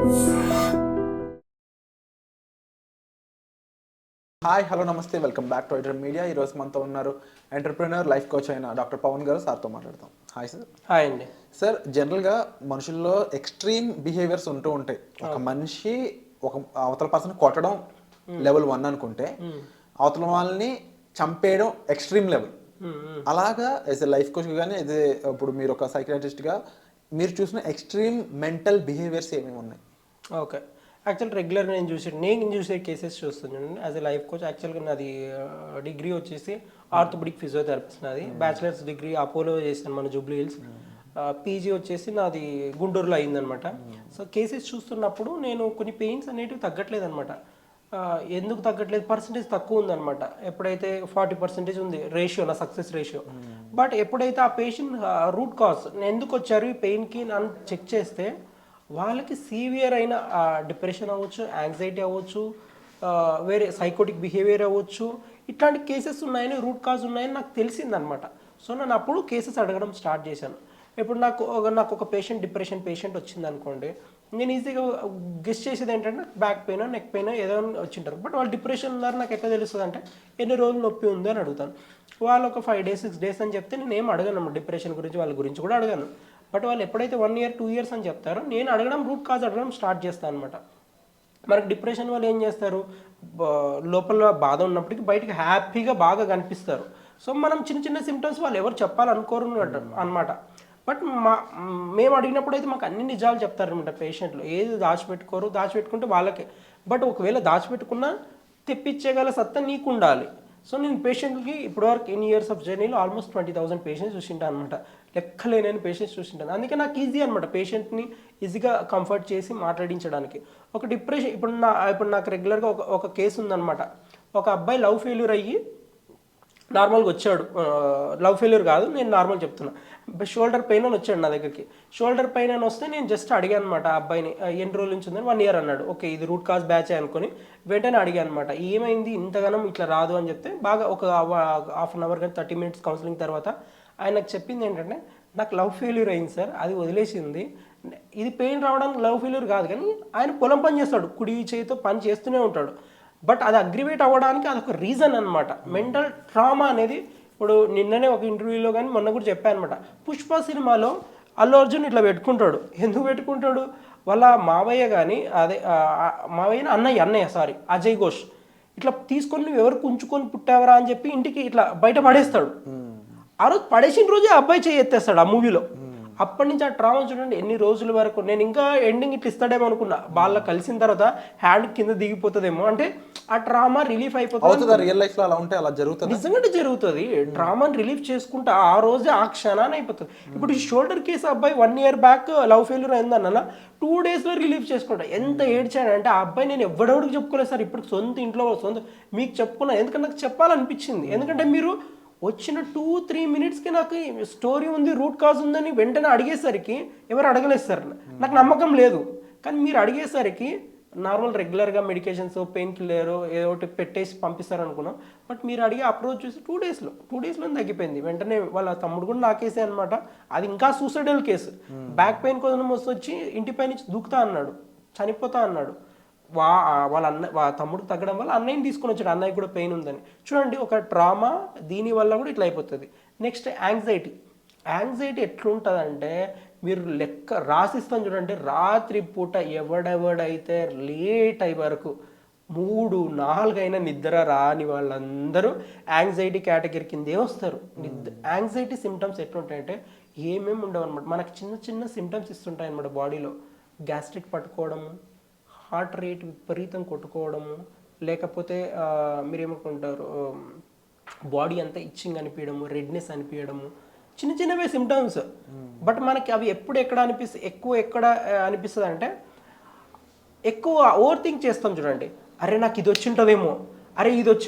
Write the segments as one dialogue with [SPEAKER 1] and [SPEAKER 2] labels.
[SPEAKER 1] Hi hello నమస్తే welcome back to iDream media. ఈరోజు మనతో ఉన్నారు ఎంటర్ప్రినర్ లైఫ్ కోచ్ అయిన డాక్టర్ పవన్ గారు. సార్తో మాట్లాడతాం. Hi sir.
[SPEAKER 2] హాయ్ అండి.
[SPEAKER 1] సార్, జనరల్గా మనుషుల్లో ఎక్స్ట్రీమ్ బిహేవియర్స్ ఉంటూ ఉంటాయి. ఒక మనిషి ఒక అవతల పర్సన్ కొట్టడం లెవెల్ 1 అనుకుంటే, అవతల వాళ్ళని చంపేయడం ఎక్స్ట్రీమ్ లెవెల్. అలాగా యాజ్ ఎ లైఫ్ కోచ్ కానీ యాజ్ ఏ ఇప్పుడు మీరు ఒక సైకియాట్రిస్ట్గా మీరు చూసిన ఎక్స్ట్రీమ్ మెంటల్ బిహేవియర్స్ ఏమేమి ఉన్నాయి?
[SPEAKER 2] ఓకే, యాక్చువల్ రెగ్యులర్గా నేను చూసే కేసెస్ చూస్తున్నాను యాజ్ ఎ లైఫ్ కోచ్. యాక్చువల్గా నాది డిగ్రీ వచ్చేసి ఆర్థోపెడిక్ ఫిజియోథెరపిస్ట్. నాది బ్యాచిలర్స్ డిగ్రీ అపోలో చేశాను మన జూబ్లీ హిల్స్. పీజీ వచ్చేసి నాది గుంటూరులో అయిందనమాట. సో కేసెస్ చూస్తున్నప్పుడు నేను కొన్ని పెయిన్స్ అనేటివి తగ్గట్లేదు అనమాట. ఎందుకు తగ్గట్లేదు? పర్సంటేజ్ తక్కువ ఉందన్నమాట. ఎప్పుడైతే 40% ఉంది రేషియో, నా సక్సెస్ రేషియో. బట్ ఎప్పుడైతే ఆ పేషెంట్ రూట్ కాజ్ ఎందుకు వచ్చారు ఈ పెయిన్కి నన్ను చెక్ చేస్తే, వాళ్ళకి సీవియర్ అయిన డిప్రెషన్ అవ్వచ్చు, యాంగ్జైటీ అవ్వచ్చు, వేరే సైకోటిక్ బిహేవియర్ అవ్వచ్చు, ఇట్లాంటి కేసెస్ ఉన్నాయని, రూట్ కాజ్ ఉన్నాయని నాకు తెలిసిందనమాట. సో నేను అప్పుడు కేసెస్ అడగడం స్టార్ట్ చేశాను. ఇప్పుడు నాకు ఒక డిప్రెషన్ పేషెంట్ వచ్చింది అనుకోండి, నేను ఈజీగా గెస్ట్ చేసేది ఏంటంటే బ్యాక్ పెయిన్, నెక్ పెయిన్ ఏదో వచ్చింటారు. బట్ వాళ్ళు డిప్రెషన్ ఉన్నారు నాకు ఎట్లా తెలుస్తుంది అంటే, ఎన్ని రోజులు నొప్పి ఉంది అని అడుగుతాను. వాళ్ళు ఒక 5 days 6 days అని చెప్తే నేను ఏం అడగను డిప్రెషన్ గురించి, వాళ్ళ గురించి కూడా అడగాను. బట్ వాళ్ళు ఎప్పుడైతే 1 year 2 years అని చెప్తారో, నేను అడగడం రూట్ కాజ్ అడగడం స్టార్ట్ చేస్తాను అనమాట. మనకి డిప్రెషన్ వాళ్ళు ఏం చేస్తారు, లోపల బాధ ఉన్నప్పటికీ బయటకు హ్యాపీగా బాగా కనిపిస్తారు. సో మనం చిన్న చిన్న సిమ్టమ్స్ వాళ్ళు ఎవరు చెప్పాలనుకోరు అనమాట. బట్ మేము అడిగినప్పుడు అయితే మాకు అన్ని నిజాలు చెప్తారనమాట పేషెంట్లు. ఏది దాచిపెట్టుకుంటే వాళ్ళకే. బట్ ఒకవేళ దాచిపెట్టుకున్నా తెప్పించేగల సత్తా నీకు ఉండాలి. సో నేను పేషెంట్కి ఇప్పటివరకు ఇన్ ఇయర్స్ ఆఫ్ జర్నీలో ఆల్మోస్ట్ 20,000 పేషెంట్స్ చూసింటాను అనమాట. లెక్కలేనని పేషెంట్స్ చూసింటాను. అందుకే నాకు ఈజీ అనమాట పేషెంట్ని ఈజీగా కంఫర్ట్ చేసి మాట్లాడించడానికి. ఒక డిప్రెషన్ ఇప్పుడు నాకు రెగ్యులర్గా ఒక కేసు ఉందన్నమాట. ఒక అబ్బాయి లవ్ ఫెయిల్యూర్ అయ్యి నార్మల్గా వచ్చాడు. లవ్ ఫెయిల్యూర్ కాదు, నేను నార్మల్ చెప్తున్నా. షోల్డర్ పెయిన్ అని వచ్చాడు నా దగ్గరికి. షోల్డర్ పెయిన్ అని వస్తే నేను జస్ట్ అడిగాను అనమాట ఆ అబ్బాయిని, ఎన్ని రోజుల నుంచి ఉందని. 1 year అన్నాడు. ఓకే, ఇది రూట్ కాజ్ బ్యాచ్ అనుకుని వెంటనే అడిగాను అనమాట, ఏమైంది ఇంతగానం ఇట్లా రాదు అని చెప్తే, బాగా ఒక 1/2 hour కానీ 30 minutes కౌన్సిలింగ్ తర్వాత ఆయన నాకు చెప్పింది ఏంటంటే, నాకు లవ్ ఫెయిల్యూర్ అయింది సార్, అది వదిలేసింది. ఇది పెయిన్ రావడానికి లవ్ ఫెయిల్యూర్ కాదు, కానీ ఆయన పొలం పని చేస్తాడు, కుడి చేతితో పని చేస్తూనే ఉంటాడు. బట్ అది అగ్రివేట్ అవ్వడానికి అదొక రీజన్ అనమాట. మెంటల్ ట్రామా అనేది. ఇప్పుడు నిన్ననే ఒక ఇంటర్వ్యూలో కానీ మొన్న కూడా చెప్పాను అనమాట. పుష్ప సినిమాలో అల్లు అర్జున్ ఇట్లా పెట్టుకుంటాడు. ఎందుకు పెట్టుకుంటాడు? వాళ్ళ మావయ్య కానీ అన్నయ్య అజయ్ ఘోష్ ఇట్లా తీసుకొని నువ్వు ఎవరు కుంచుకొని పుట్టావరా అని చెప్పి ఇంటికి ఇట్లా బయట పడేస్తాడు. ఆ రోజు పడేసిన రోజే అబ్బాయి చేయి ఎత్తేస్తాడు ఆ మూవీలో. అప్పటి నుంచి ఆ ట్రామా చూడండి ఎన్ని రోజుల వరకు. నేను ఇంకా ఎండింగ్ ఇట్లా ఇస్తాడేమో అనుకున్నా, వాళ్ళ కలిసిన తర్వాత హ్యాండ్ కింద దిగిపోతుందేమో, అంటే ఆ ట్రామా రిలీఫ్ అయిపోతుంది.
[SPEAKER 1] రియల్ లైఫ్ లో అలా ఉంటే అలా జరుగుతుంది,
[SPEAKER 2] నిజంగానే జరుగుతుంది. ట్రామాని రిలీఫ్ చేసుకుంటే ఆ రోజే ఆ క్షణాన్ని అయిపోతుంది. ఇప్పుడు ఈ షోల్డర్ కేసు అబ్బాయి 1 year బ్యాక్ లవ్ ఫెయిల్యూర్ అయిందన్న 2 daysలో రిలీఫ్ చేసుకుంటా. ఎంత ఏడ్చాడంటే ఆ అబ్బాయి, నేను ఎవడెవడికి చెప్పుకోలేదు సార్, ఇప్పుడు సొంత ఇంట్లో మీకు చెప్పుకున్నా, ఎందుకంటే నాకు చెప్పాలనిపించింది. ఎందుకంటే మీరు వచ్చిన 2-3 minutesకి నాకు స్టోరీ ఉంది, రూట్ కాజ్ ఉందని వెంటనే అడిగేసరికి ఎవరు అడగలేదు సార్, నాకు నమ్మకం లేదు. కానీ మీరు అడిగేసరికి నార్మల్ రెగ్యులర్గా మెడికేషన్స్, పెయిన్ కిల్లర్ ఏదో ఒకటి పెట్టేసి పంపిస్తారు అనుకున్నాం. బట్ మీరు అడిగే అప్రోచ్ చూసి 2 daysలో తగ్గిపోయింది. వెంటనే వాళ్ళ తమ్ముడు కూడా నాకేసే అనమాట. అది ఇంకా సూసైడల్ కేసు. బ్యాక్ పెయిన్ కోసం వచ్చి ఇంటిపై నుంచి దూకుతా అన్నాడు, చనిపోతా అన్నాడు. వాళ్ళ తమ్ముడు తగ్గడం వల్ల అన్నయ్యని తీసుకొని వచ్చాడు, అన్నయ్య కూడా పెయిన్ ఉందని. చూడండి, ఒక ట్రామా దీనివల్ల కూడా ఇట్లా అయిపోతుంది. నెక్స్ట్ యాంగ్జైటీ ఎట్లుంటుందంటే, మీరు లెక్క రాసిస్తాను చూడండి, రాత్రి పూట ఎవడెవడైతే లేట్ అయ్యే వరకు 3-4 అయినా నిద్ర రాని వాళ్ళందరూ యాంగ్జైటీ కేటగిరీ కిందే వస్తారు. యాంగ్జైటీ సిమ్టమ్స్ ఎట్లుంటాయంటే ఏమేమి ఉండవు అనమాట. మనకి చిన్న చిన్న సిమ్టమ్స్ ఇస్తుంటాయి అనమాట బాడీలో. గ్యాస్ట్రిక్ పట్టుకోవడము, హార్ట్ రేట్ విపరీతం కొట్టుకోవడము, లేకపోతే మీరేమనుకుంటారు బాడీ అంతా ఇచ్చింగ్ అనిపించడము, రెడ్నెస్ అనిపించడము, చిన్న చిన్నవే సిమ్టమ్స్. బట్ మనకి అవి ఎక్కడ అనిపిస్తుంది అంటే, ఎక్కువ ఓవర్ థింక్ చేస్తాం చూడండి. అరే నాకు ఇది వచ్చింటుందేమో,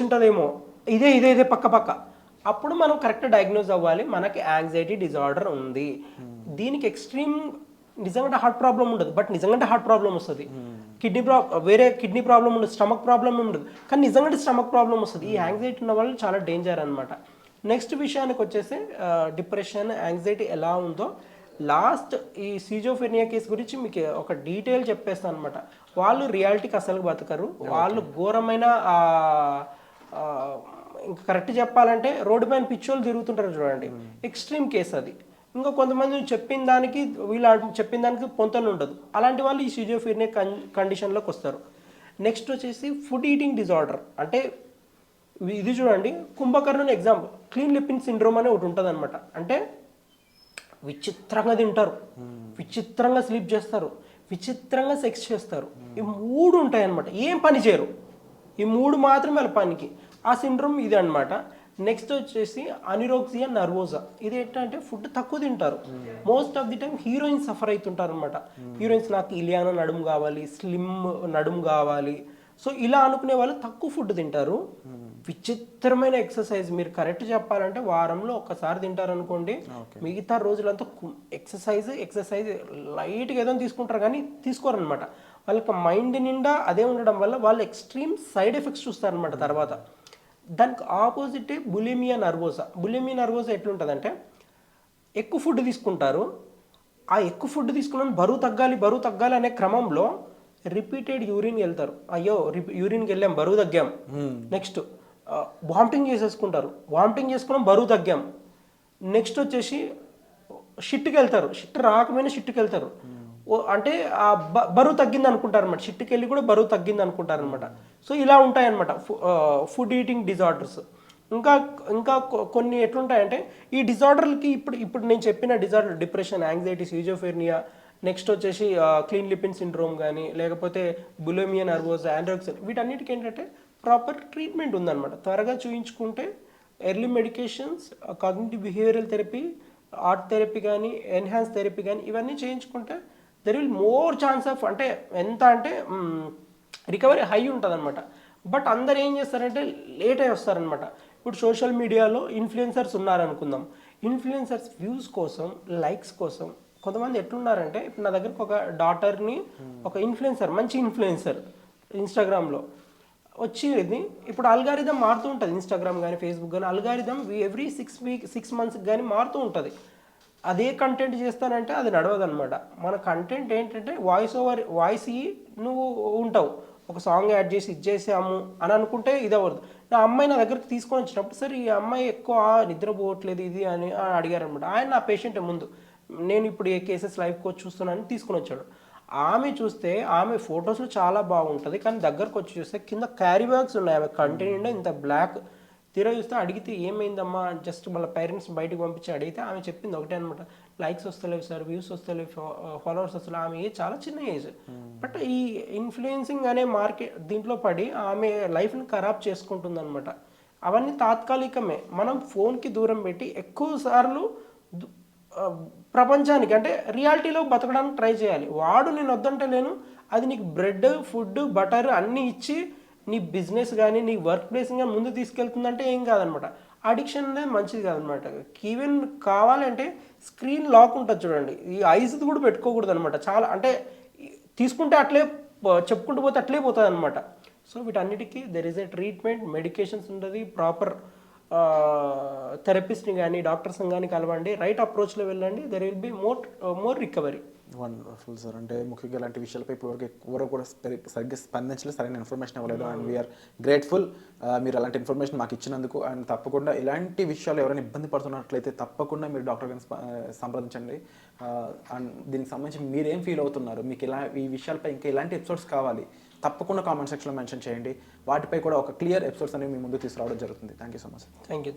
[SPEAKER 2] ఇదే పక్క. అప్పుడు మనం కరెక్ట్ డయాగ్నోజ్ అవ్వాలి, మనకి యాంగ్జైటీ డిజార్డర్ ఉంది. దీనికి ఎక్స్ట్రీమ్ నిజంగా హార్ట్ ప్రాబ్లం ఉండదు, బట్ నిజంగా హార్ట్ ప్రాబ్లం వస్తుంది. వేరే కిడ్నీ ప్రాబ్లం ఉండదు, స్టమక్ ప్రాబ్లం ఉండదు, కానీ నిజంగా స్టమక్ ప్రాబ్లం వస్తుంది. ఈ యాంగ్జైటీ ఉన్న వాళ్ళు చాలా డేంజర్ అనమాట. నెక్స్ట్ విషయానికి వచ్చేసి డిప్రెషన్, యాంగ్జైటీ ఎలా ఉందో లాస్ట్ ఈ సీజోఫెనియా కేసు గురించి మీకు ఒక డీటెయిల్ చెప్పేస్తాను అనమాట. వాళ్ళు రియాలిటీకి అసలు బతకరు, వాళ్ళు ఘోరమైన ఇంకా కరెక్ట్ చెప్పాలంటే రోడ్డు పైన పిచ్చోళ్ళు తిరుగుతుంటారు చూడండి, ఎక్స్ట్రీమ్ కేసు అది. ఇంకా కొంతమంది చెప్పిన దానికి వీళ్ళు చెప్పిన దానికి పొంతన ఉండదు, అలాంటి వాళ్ళు ఈ సీజోఫెనియా కండిషన్లోకి వస్తారు. నెక్స్ట్ వచ్చేసి ఫుడ్ ఈటింగ్ డిజార్డర్. అంటే ఇది చూడండి, కుంభకర్ణుని ఎగ్జాంపుల్, క్లీన్ లిప్పింగ్ సిండ్రోమ్ అనే ఒకటి ఉంటుంది అనమాట. అంటే విచిత్రంగా తింటారు, విచిత్రంగా స్లీప్ చేస్తారు, విచిత్రంగా సెక్స్ చేస్తారు. ఈ 3 ఉంటాయి అనమాట, ఏం పని చేయరు, ఈ 3 మాత్రమే వాళ్ళ పనికి. ఆ సిండ్రోమ్ ఇది అనమాట. నెక్స్ట్ వచ్చేసి అనిరోక్సియా నర్వోజా. ఇది ఏంటంటే ఫుడ్ తక్కువ తింటారు, most of the time heroines suffer అవుతుంటారు అనమాట. హీరోయిన్స్ నాకు ఇలియానా నడుము కావాలి, స్లిమ్ నడుము కావాలి, సో ఇలా అనుకునే వాళ్ళు తక్కువ ఫుడ్ తింటారు. విచిత్రమైన ఎక్సర్సైజ్, మీరు కరెక్ట్ చెప్పాలంటే వారంలో ఒక్కసారి తింటారనుకోండి, మిగతా రోజులంతా ఎక్సర్సైజ్ లైట్గా ఏదో తీసుకుంటారు కానీ తీసుకోరనమాట. వాళ్ళకి మైండ్ నిండా అదే ఉండడం వల్ల వాళ్ళు ఎక్స్ట్రీమ్ సైడ్ ఎఫెక్ట్స్ చూస్తారనమాట తర్వాత. దానికి ఆపోజిటే బులిమియా నర్వోసా. బులిమియా నర్వోసా ఎట్లుంటుందంటే ఎక్కువ ఫుడ్ తీసుకుంటారు, ఆ ఎక్కువ ఫుడ్ తీసుకున్న బరువు తగ్గాలి అనే క్రమంలో రిపీటెడ్ యూరిన్ వెళ్తారు. అయ్యో యూరిన్కి వెళ్ళాం, బరువు తగ్గాం. నెక్స్ట్ వామిటింగ్ చేసేసుకుంటారు, వామిటింగ్ చేసుకున్నాం, బరువు తగ్గాం. నెక్స్ట్ వచ్చేసి షిట్కి వెళ్తారు, షిట్ రాకపోయినా షిట్కి వెళ్తారు, అంటే ఆ బరువు తగ్గింది అనుకుంటారు అనమాట, షిట్కి వెళ్ళి కూడా బరువు తగ్గింది అనుకుంటారు అనమాట. సో ఇలా ఉంటాయన్నమాట ఫుడ్ ఈటింగ్ డిజార్డర్స్. ఇంకా కొన్ని ఎట్లుంటాయంటే ఈ డిజార్డర్లకి ఇప్పుడు నేను చెప్పిన డిజార్డర్, డిప్రెషన్, యాంగ్జైటీ, సీజోఫెర్నియా, నెక్స్ట్ వచ్చేసి క్లీన్ లిపిన్ సిండ్రోమ్ కానీ లేకపోతే బులిమియా నర్వోసా, ఆండ్రోక్సిన్, వీటన్నిటికీ ఏంటంటే ప్రాపర్ ట్రీట్మెంట్ ఉందన్నమాట. త్వరగా చూయించుకుంటే early medications, cognitive behavioural therapy, art therapy కానీ ఎన్హాన్స్ థెరపీ కానీ ఇవన్నీ చేయించుకుంటే there will more chance of, అంటే ఎంత అంటే రికవరీ హై ఉంటుంది అనమాట. బట్ అందరు ఏం చేస్తారంటే లేట్ అయి వస్తారనమాట. ఇప్పుడు సోషల్ మీడియాలో ఇన్ఫ్లుయెన్సర్స్ ఉన్నారనుకుందాం, ఇన్ఫ్లుయెన్సర్స్ వ్యూస్ కోసం, లైక్స్ కోసం కొంతమంది ఎట్లున్నారంటే, ఇప్పుడు నా దగ్గరకు ఒక డాటర్ని ఒక ఇన్ఫ్లుయెన్సర్, మంచి ఇన్ఫ్లుయెన్సర్ ఇన్స్టాగ్రామ్లో వచ్చేది. ఇప్పుడు అల్గారిథం మారుతూ ఉంటుంది, ఇన్స్టాగ్రామ్ కానీ ఫేస్బుక్ కానీ అల్గారిథం ఎవ్రీ 6 మంత్స్కి కానీ మారుతూ ఉంటుంది. అదే కంటెంట్ చేస్తానంటే అది నడవదనమాట. మన కంటెంట్ ఏంటంటే వాయిస్ నువ్వు ఉంటావు, ఒక సాంగ్ యాడ్ చేసి ఇచ్చేసాము అని అనుకుంటే ఇది అవ్వదు. నా అమ్మాయి నా దగ్గరికి తీసుకొని వచ్చినప్పుడు, సరే ఈ అమ్మాయి ఎక్కువ నిద్రపోవట్లేదు ఇది అని అడిగారనమాట. ఆయన నా పేషెంట్ ముందు, నేను ఇప్పుడు ఏ కేసెస్ లైఫ్ కోచ్ చూస్తున్నాను తీసుకొని వచ్చాడు. ఆమె చూస్తే ఆమె ఫొటోస్లో చాలా బాగుంటుంది, కానీ దగ్గరకు వచ్చి చూస్తే కింద క్యారీ బ్యాగ్స్ ఉన్నాయి, ఆమె కంటెంట్ ఇంత బ్లాక్. తీరా చూస్తే అడిగితే ఏమైందమ్మా, జస్ట్ వాళ్ళ పేరెంట్స్ బయటకు పంపించి అడిగితే ఆమె చెప్పింది ఒకటే అనమాట, లైక్స్ వస్తలేవు సార్, వ్యూస్ వస్తలేవు, ఫాలోవర్స్ వస్తలేవు. ఆమె చాలా చిన్న ఏజ్, బట్ ఈ ఇన్ఫ్లుయెన్సింగ్ అనే మార్కెట్ దీంట్లో పడి ఆమె లైఫ్ని ఖరాబ్ చేసుకుంటుంది అనమాట. అవన్నీ తాత్కాలికమే. మనం ఫోన్కి దూరం పెట్టి ఎక్కువ సార్లు ప్రపంచానికి, అంటే రియాలిటీలో బతకడానికి ట్రై చేయాలి. వాడు నేను వద్దంటే లేను, అది నీకు బ్రెడ్, ఫుడ్, బటర్ అన్నీ ఇచ్చి నీ బిజినెస్ కానీ నీ వర్క్ ప్లేస్ కానీ ముందు తీసుకెళ్తుందంటే ఏం కాదనమాట. అడిక్షన్ అనేది మంచిది కాదనమాట. ఈవెన్ కావాలంటే స్క్రీన్ లాక్ ఉంటుంది చూడండి, ఈ ఐస్ కూడా పెట్టుకోకూడదు అనమాట. చాలా అంటే తీసుకుంటే అట్లే చెప్పుకుంటూ పోతే అట్లే పోతుంది అనమాట. సో వీటన్నిటికీ there is a treatment, medications ఉంటుంది, ప్రాపర్ థెరపిస్ట్ని కానీ డాక్టర్స్ని కానీ కలవండి, రైట్ అప్రోచ్లో వెళ్ళండి, there will be more recovery.
[SPEAKER 1] Wonderful sir. అంటే ముఖ్యంగా ఇలాంటి విషయాలపై ఇప్పటివరకు ఎవరు కూడా సరిగ్గా స్పందించలేదు, సరైన ఇన్ఫర్మేషన్ ఇవ్వలేదు. అండ్ వీఆర్ గ్రేట్ఫుల్ మీరు అలాంటి ఇన్ఫర్మేషన్ మాకు ఇచ్చినందుకు. అండ్ తప్పకుండా ఇలాంటి విషయాలు ఎవరైనా ఇబ్బంది పడుతున్నట్లయితే తప్పకుండా మీరు డాక్టర్ గారిని సంప్రదించండి. అండ్ దీనికి సంబంధించి మీరేం ఫీల్ అవుతున్నారు, మీకు ఈ విషయాలపై ఇంకా ఇలాంటి ఎపిసోడ్స్ కావాలి, తప్పకుండా కామెంట్ సెక్షన్లో మెన్షన్ చేయండి. వాటిపై కూడా ఒక క్లియర్ ఎపిసోడ్స్ అనేవి మీ ముందు తీసుకురావడం జరుగుతుంది. Thank you so much.
[SPEAKER 2] Thank you.